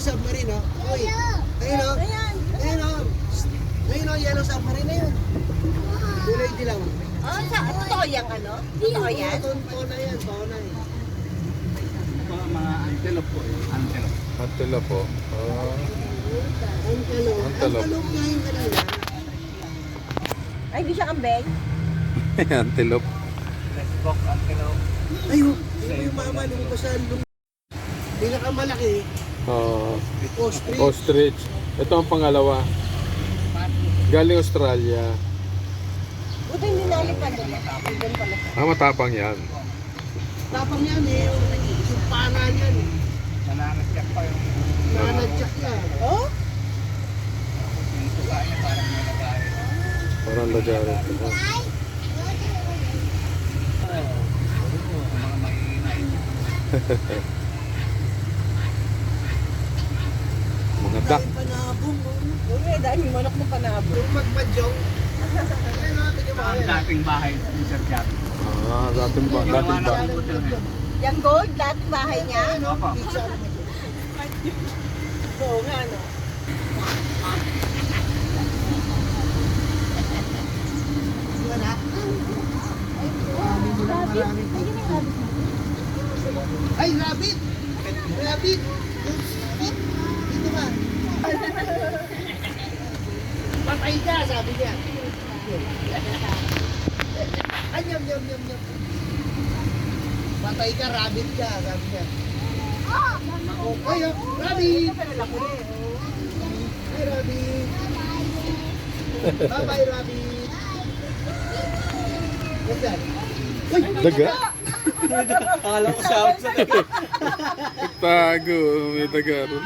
submarine, oh. Uy. Ayun, oh. Ayun, oh. Ayun, oh, yellow submarine na yun. Kulay dilaw. Oh, totoo yan ano? Totoo yan? Tona yan, tona eh. Mga antelope po. Antelope. Antelope po. Oh. Antelope. Antelope nga yung kanina. Ay, hindi siya kambing? Antelope. Let's walk antelope. Ayun, yung mama nung pasan nung pinakamalaki, Oh. ostrich. Ostrich. Ito ang pangalawa. Galing Australia. Buti hindi nalipad doon. Doon pala siya. Ah, matapang yan. Tapang yan eh, yung pana yan eh. Nananagyak pa yung Nanadyak yan. Oh? tuka niya parang may lagay. Parang lagarin. Mga maingay. Mga duck. Dahil panabong, oh. Uy, dahil may manok ng panabo. Yung magmadyong. Ayun natin yung mga Ang yan. dating bahay ni Sir Jack. Ah, dating ba? Dating ba? Yung gold, dating bahay niya. Ano? Opo. Pizza. Oo nga, no? Yan ha? Maraming ay, rabbit! Rabbit! Rabbit! Dito ka! Patay ka, sabi niya. Ay, yum, yum, yum, yum. Patay ka, rabbit ka, sabi niya. Ay, oh, rabbit! Ay, rabbit! Bye-bye, rabbit! What's that? Daga? Akala ko siya sa Tago. May daga ron.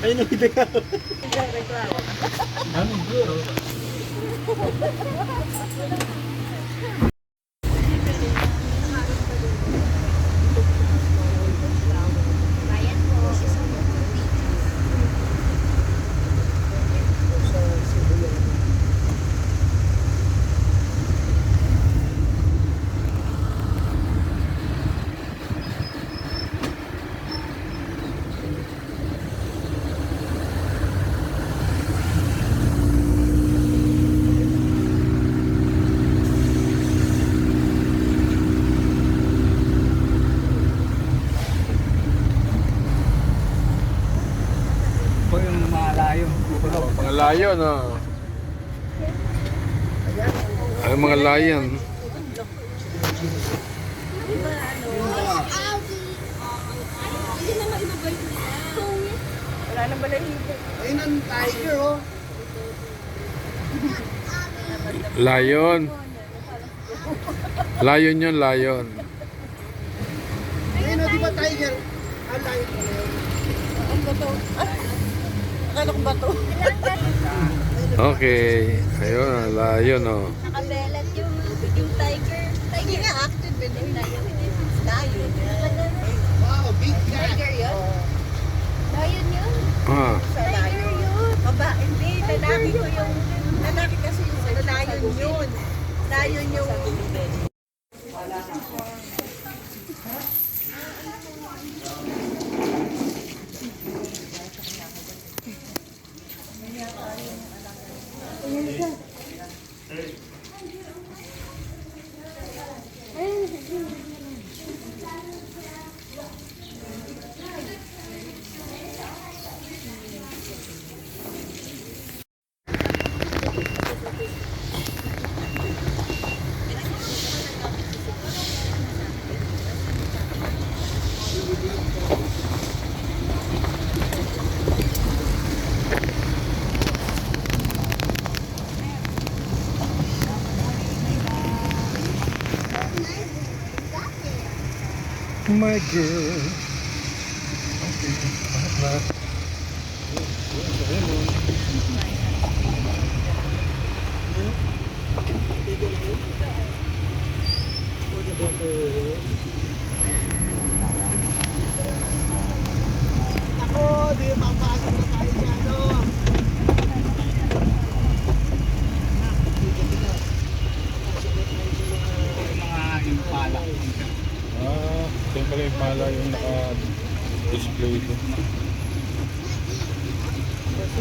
Ayun ang daga. Po yung mga layo. Mga lion, ah. Ay, mga lion. Wala nang balahibo. Ayun ang tiger, oh. Lion. Lion yun, lion. Ayun, oh, di ba tiger? Ah, lion pala yun. Ang bato. Akala ko bato. Okay. Ayun, lion, oh. Nakabelat yung tiger. Tiger nga active din yung lion. Lion. Wow, big cat. Tiger yun? Lion yun? Ah. Sa lion yun. Baba, hindi. Lalaki ko yung... Lalaki kasi yung lion yun. Lion yung... My girl. Ako, di mapasok na tayo dyan, no? Mga impala. Ah, ito pala yung pala yung naka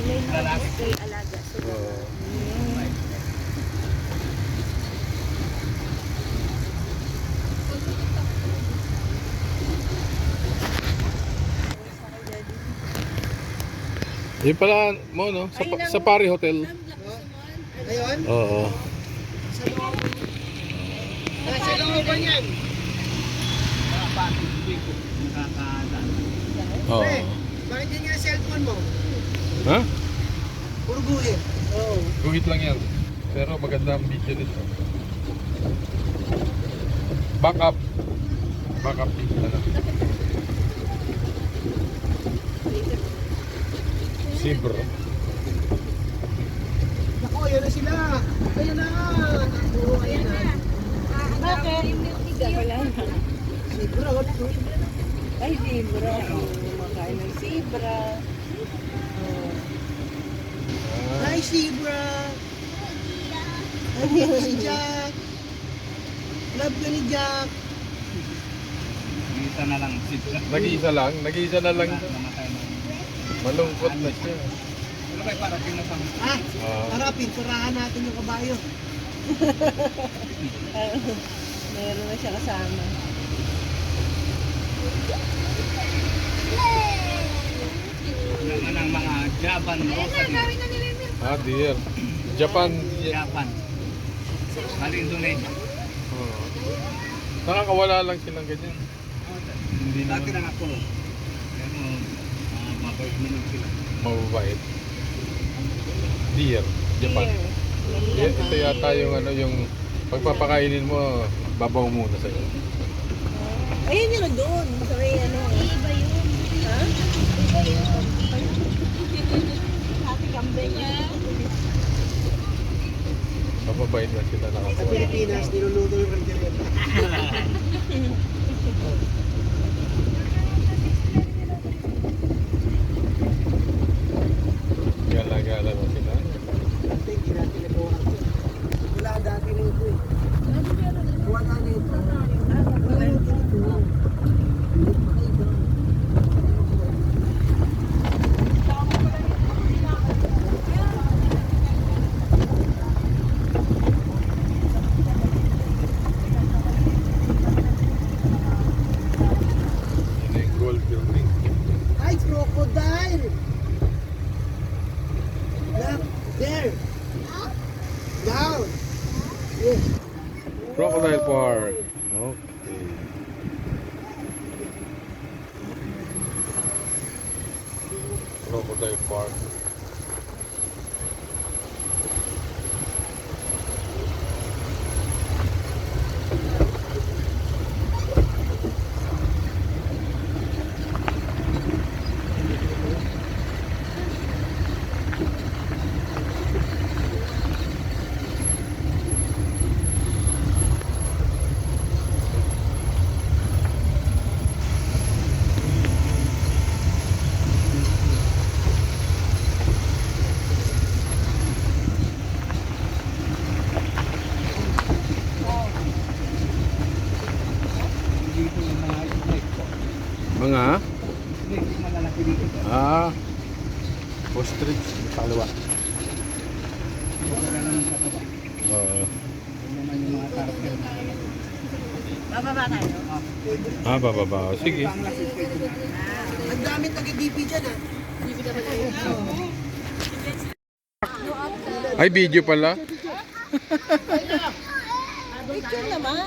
May nakapagay alaga sila. Oo. Yung pala mo, no? Sa Pari Hotel. Ayun? Oo. Sa loob. Sa loob ba yan? Nakakadaan. Oo. Pre, bakit yan nga cellphone mo? Ha? Puro guhit. Oo. Guhit lang yan. Pero maganda ang video nito. Backup. Backup din na lang. Sibro. Naku, ayun na sila. Ayun na. Oo, ayun na. Bakit? Wala na. Siguro. Ay, zebra. Makain ng zebra. Hi, Zebra. Nandito si Jack. Love ka ni Jack. Isa na lang. Nag-iisa lang. Nag-iisa na lang. Namatay na. Malungkot na siya. Ano ba para pinasang? Ah, Ah. para pinturahan natin yung kabayo. Meron na siya kasama. Naman ang mga Japan rosary. Ah, dear. Japan. Japan. Mali Indonesia. Oo. Nakakawala lang silang ganyan. Hindi Dati naman lang ako. Pero mabait naman sila. mababait. Dear. Japan. Ito yata yung ano yung pagpapakainin mo, babaw muna sa'yo. Ayun yun doon. Sa may ano. Iba yun. Ha? Iba yun. Ate kambing. Mababait na sila Sa nakakawala. Pilipinas, niluluto yung rangerian. Gala-gala na sila. Dati, hindi natin nagawa. Wala dati na ito eh. Wala na ito. Wala na ito. Yun yung gold building. Ay, crocodile! Look, there! Down! Yes. Crocodile Park. Okay. Crocodile Park. Dito yung mga snake po. Mga? Snake yung malalaki dito. Ostrich. Sa kaliwa. Wala naman sa baba. Oo. Yung naman yung mga tarpel. Bababa tayo. Bababa. Sige. Ang laki ko ito na. Ang dami taga-DP dyan ah. Ay, video pala. Picture naman.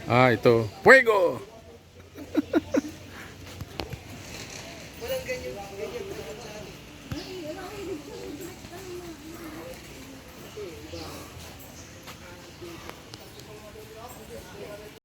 Ito. Fuego!